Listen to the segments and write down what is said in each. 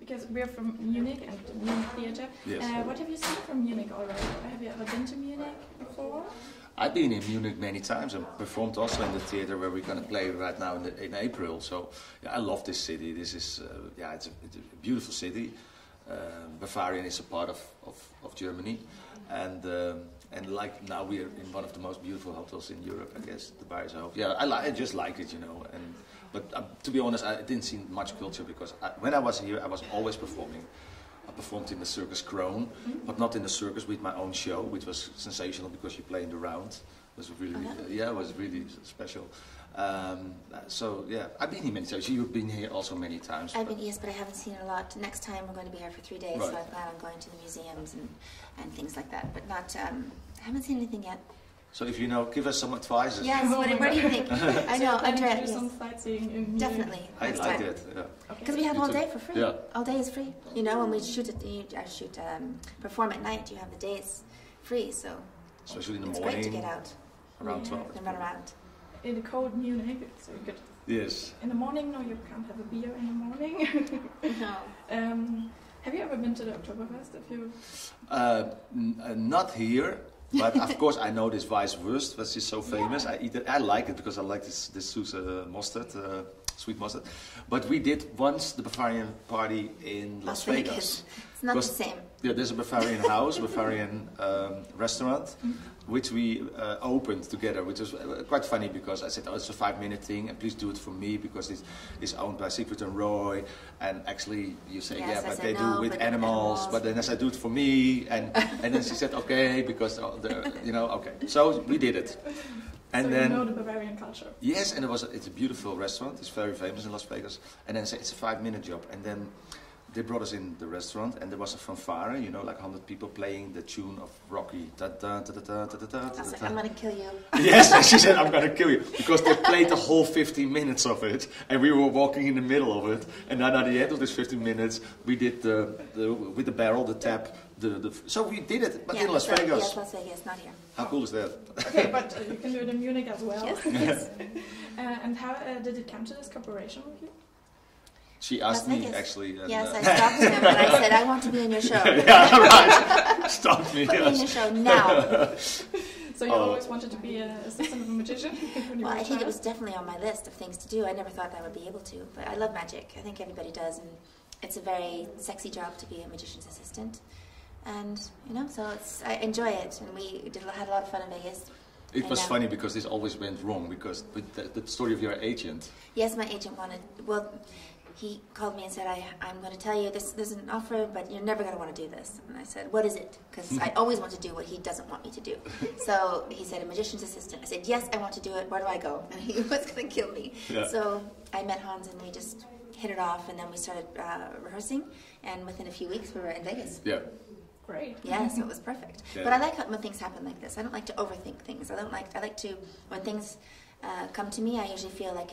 because we're from Munich and Munich Theatre. Yes. What have you seen from Munich already? Have you ever been to Munich before? I've been in Munich many times and performed also in the theater where we're going to play right now in April. So yeah, I love this city. This is it's a beautiful city. Bavarian is a part of Germany, and like now we are in one of the most beautiful hotels in Europe, I guess, the Bayer's Hotel. Yeah, I just like it, you know. But to be honest, I didn't see much culture because when I was here, I was always performing. I performed in the Circus Kroon, but not in the circus, with my own show, which was sensational because you play in the round. It was really, it was really special. So yeah, I've been here many times. You've been here also many times. I've been, yes, but I haven't seen a lot. Next time we're going to be here for 3 days, right. so I plan on going to the museums and things like that. But not, I haven't seen anything yet. So if you know, give us some advice. Yes, what do you think? I know, Andrea. Do some sightseeing in definitely. I did, yeah. Because we have all day for free. Yeah. All day is free. You know, when we perform at night, you have the days free. So especially in the it's morning. great to get out. Around 12. And run around. In the cold Munich, so you could. Yes. In the morning, no, you can't have a beer in the morning. No. Have you ever been to the Oktoberfest? If you. Not here. But of course, I know this Weisswurst, which is so famous. Yeah. I eat it. I like it because I like this mustard, sweet mustard. But we did once the Bavarian party in Las Vegas. It's not the same. Yeah, there's a Bavarian house, Bavarian restaurant, which we opened together, which was quite funny because I said, oh, it's a 5-minute thing, and please do it for me because it's owned by Siegfried and Roy. And actually, you say, yes, yeah, but they do with animals. But then I said, do it for me, and then she said, okay, because okay. So we did it. And so then, you know the Bavarian culture. Yes, and it's a beautiful restaurant. It's very famous in Las Vegas. And then it's a 5-minute job, and then. They brought us in the restaurant, and there was a fanfare, you know, like 100 people playing the tune of Rocky. Da, da, da, da, da, da, da, I was like, I'm going to kill you. Yes, and she said, I'm going to kill you. Because they played the whole 15 minutes of it, and we were walking in the middle of it. And then at the end of this 15 minutes, we did with the barrel, the tap, so we did it, but in Las Vegas. Yes, Las Vegas, not here. How cool is that? Okay, but you can do it in Munich as well. Yes. And how did it come to this cooperation with you? She asked me, actually. And, yes, I stopped him and I said, I want to be in your show. Yeah, right. Stopped me. Put me in your show now. So you always wanted to be an assistant of a magician? Well, I think it was definitely on my list of things to do. I never thought I would be able to, but I love magic. I think everybody does, and it's a very sexy job to be a magician's assistant. And, so I enjoy it, and we had a lot of fun in Vegas. It was funny because this always went wrong, because with the story of your agent. Yes, my agent he called me and said, I'm going to tell you, there's an offer, but you're never going to want to do this. And I said, what is it? Because I always want to do what he doesn't want me to do. So he said, a magician's assistant. I said, yes, I want to do it. Where do I go? And he was going to kill me. Yeah. So I met Hans, and we just hit it off, and then we started rehearsing, and within a few weeks, we were in Vegas. Yeah. Great. Yeah, so it was perfect. Yeah. But I like when things happen like this. I don't like to overthink things. I like to, when things come to me, I usually feel like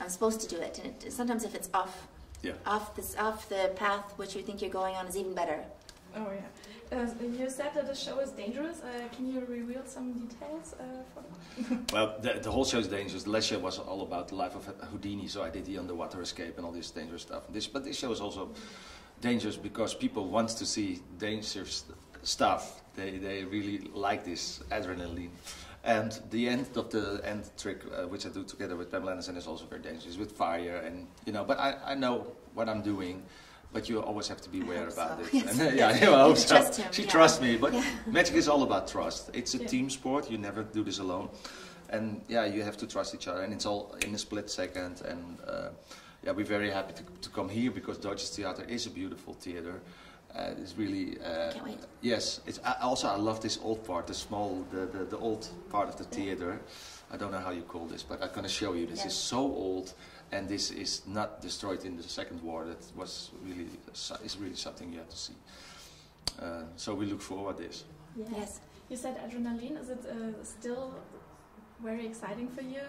I'm supposed to do it, and sometimes if it's off the path which you think you're going on is even better. Oh yeah. You said that the show is dangerous. Can you reveal some details? Well, the whole show is dangerous. The last show was all about the life of Houdini, so I did the underwater escape and all this dangerous stuff. But this show is also dangerous because people want to see dangerous stuff. They really like this adrenaline. And the end trick, which I do together with Pamela Anderson, is also very dangerous with fire, and but I know what I'm doing, but you always have to be aware about it. Yes. And, I hope so. Trust him. She trusts me, but magic is all about trust. It's a team sport. You never do this alone, and you have to trust each other, and it's all in a split second. And we're very happy to come here because Deutsches Theater is a beautiful theater. It's really can't wait. Yes. I love this old part, the old part of the theater. I don't know how you call this, but I'm going to show you. This is so old, and this is not destroyed in the Second War. That was really something you have to see. So we look forward to this. Yes. You said adrenaline. Is it still very exciting for you?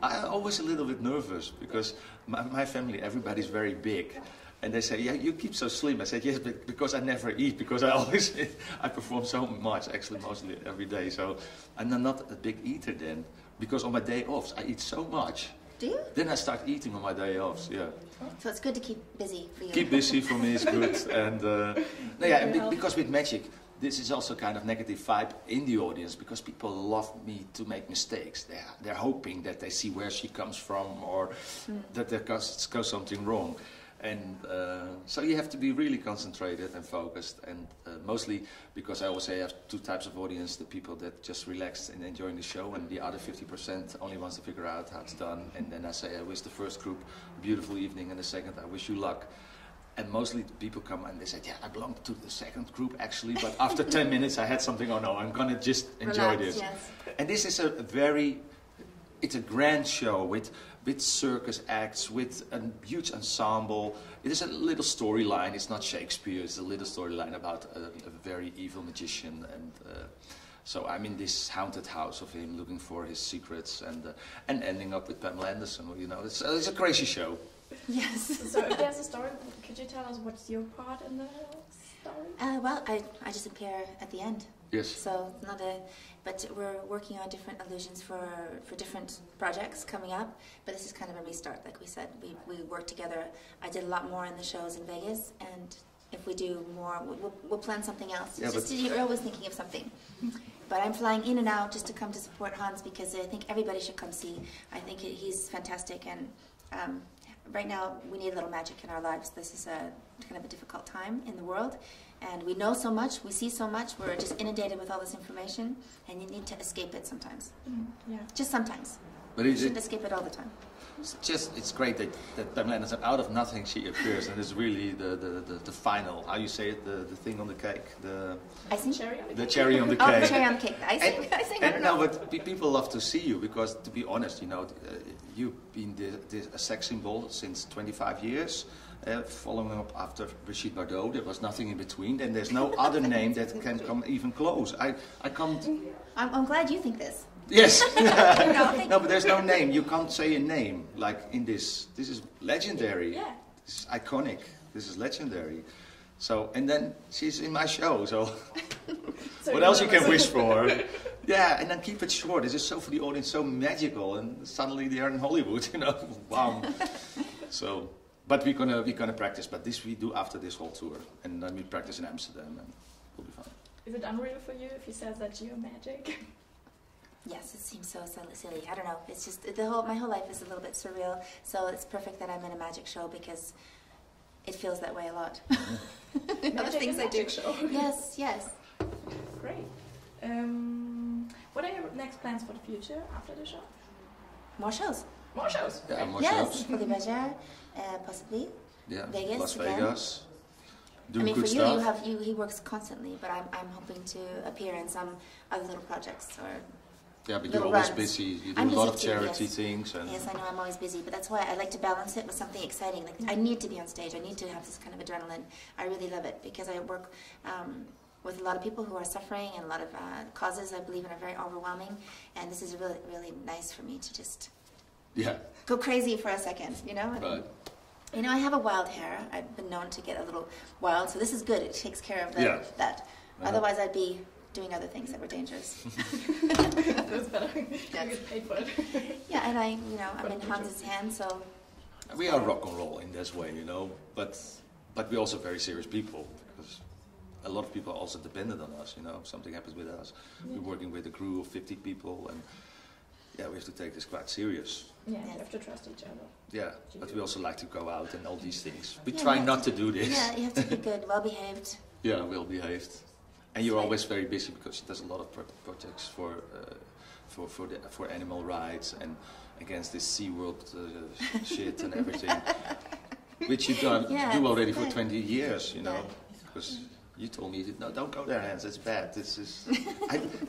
I'm always a little bit nervous because my family, everybody's very big. And they say, yeah, you keep so slim. I said, yes, but because I never eat, because I perform so much, actually mostly every day. So I'm not a big eater then, because on my day offs I eat so much. Do you? Then I start eating on my day offs. Yeah. So it's good to keep busy for you. Keep busy for me is good, and no, yeah, because with magic, this is also kind of negative vibe in the audience because people love me to make mistakes. They're hoping that they see where she comes from or that there goes something wrong. And so you have to be really concentrated and focused, and mostly because I always say I have two types of audience: the people that just relax and enjoying the show, and the other 50% only wants to figure out how it's done. And then I say I wish the first group a beautiful evening, and the second I wish you luck. And mostly people come and they say, yeah, I belong to the second group actually, but after 10 minutes I had something, oh no, I'm gonna just enjoy Relax, this. yes. And this is it's a grand show with circus acts, with a huge ensemble. It is a little storyline. It's not Shakespeare. It's a little storyline about a very evil magician, and so I'm in this haunted house of him, looking for his secrets, and ending up with Pamela Anderson. You know, it's a crazy show. Yes. So if there's a story, could you tell us what's your part in the story? Well, I just appear at the end. Yes. So not but we're working on different illusions for different projects coming up. But this is kind of a restart, like we said. We work together. I did a lot more in the shows in Vegas, and if we do more, we'll plan something else. Yeah, You're always thinking of something. But I'm flying in and out just to come to support Hans because I think everybody should come see. I think he's fantastic, and right now we need a little magic in our lives. This is a kind of a difficult time in the world, and we know so much, we see so much, we're just inundated with all this information, and you need to escape it sometimes. Yeah. Just sometimes. But You shouldn't escape it all the time. It's great that Pamela Anderson, out of nothing she appears, and it's really the final, how you say it, the thing on the cake, the Icing? Cherry on the the cake? cherry on the Oh, cake. the cherry on the cake. The icing? I don't know. No, but people love to see you because, to be honest, you know, you've been a sex symbol since 25 years. Following up after Brigitte Bardot, there was nothing in between, and there's no other name that can come even close. I can't. I'm glad you think this. Yes. No, but there's no name. You can't say a name like in this. This is legendary. Yeah. This is iconic. This is legendary. So, and then she's in my show. So, what else you can wish for? Yeah, and then keep it short. This is so for the audience, so magical, and suddenly they are in Hollywood. You know, wow. So, but we're gonna practice. But this we do after this whole tour, and then we practice in Amsterdam, and we'll be fine. Is it unreal for you if he says that you're magic? Yes, it seems so silly. I don't know. It's just my whole life is a little bit surreal. So it's perfect that I'm in a magic show because it feels that way a lot. Other things I do. Show. Yes, yes. Great. What are your next plans for the future after the show? More shows. More shows. Yeah, more Yes, shows. for the Magier, possibly. Yeah, Vegas Las again. Vegas. I Doing mean, good for stuff. he works constantly, but I'm hoping to appear in some other little projects or. Yeah, but little you're always runs. busy. You do I'm a lot of busy too, charity yes. things. And Yes, I know I'm always busy, but that's why I like to balance it with something exciting. Like I need to be on stage. I need to have this kind of adrenaline. I really love it because I work with a lot of people who are suffering and a lot of causes I believe in are very overwhelming. And this is really, really nice for me to just go crazy for a second, you know? Right. You know, I have a wild hair. I've been known to get a little wild, so this is good. It takes care of that. Otherwise, I'd be doing other things that were dangerous. That's better. Yes. You get paid for it. Yeah, and I'm in Hans's hands, so. We are rock and roll in this way, you know, but we're also very serious people because a lot of people are also dependent on us, you know, if something happens with us. Yeah. We're working with a crew of 50 people and we have to take this quite serious. Yeah, you have to trust each other. Yeah, but we also like to go out and all these things. We try not to do this. Yeah, you have to be good, well-behaved. Yeah, well-behaved. And you're always very busy because she does a lot of projects for animal rights and against this SeaWorld shit and everything, which you do already for 20 years, you know, because you told me, no, don't go there, Hans, it's bad. This is,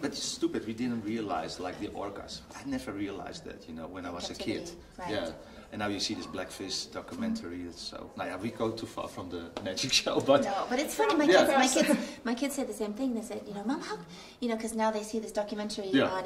but it's stupid. We didn't realize, like the orcas. I never realized that, you know, when I was a kid. Right. Yeah. And now you see this blackfish documentary. It's so. Now, we go too far from the magic show, but no. But it's funny. My kids said the same thing. They said, you know, Mom, how, you know, because now they see this documentary on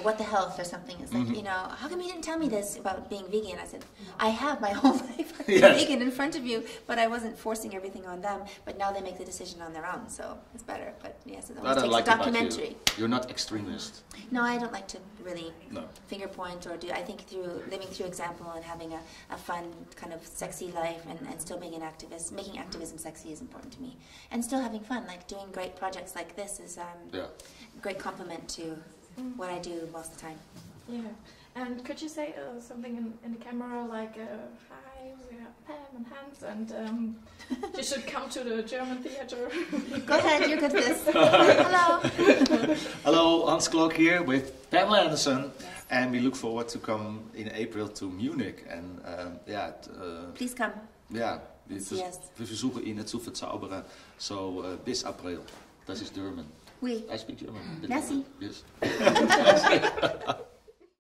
what the health or something. It's like, you know, how come you didn't tell me this about being vegan? I said, I have my whole life being vegan in front of you, but I wasn't forcing everything on them. But now they make the decision on their own, so it's better. But yes, it always takes a documentary. You're not extremist. No, I don't like to really finger point or do. I think through living through example and having a fun, kind of sexy life and still being an activist, making activism sexy is important to me. And still having fun, like doing great projects like this is a great compliment to what I do most of the time. Yeah. And could you say something in the camera like, hi, we are Pam and Hans, and you should come to the German theater. Go ahead, you're good at this. Hello. Hello, Hans Klok here with Pamela Anderson. Yes. And we look forward to come in April to Munich. And please come. Ja, we versuchen ihn zu verzaubern. So, bis April. Das ist German. Oui. I speak German. Merci. Yes.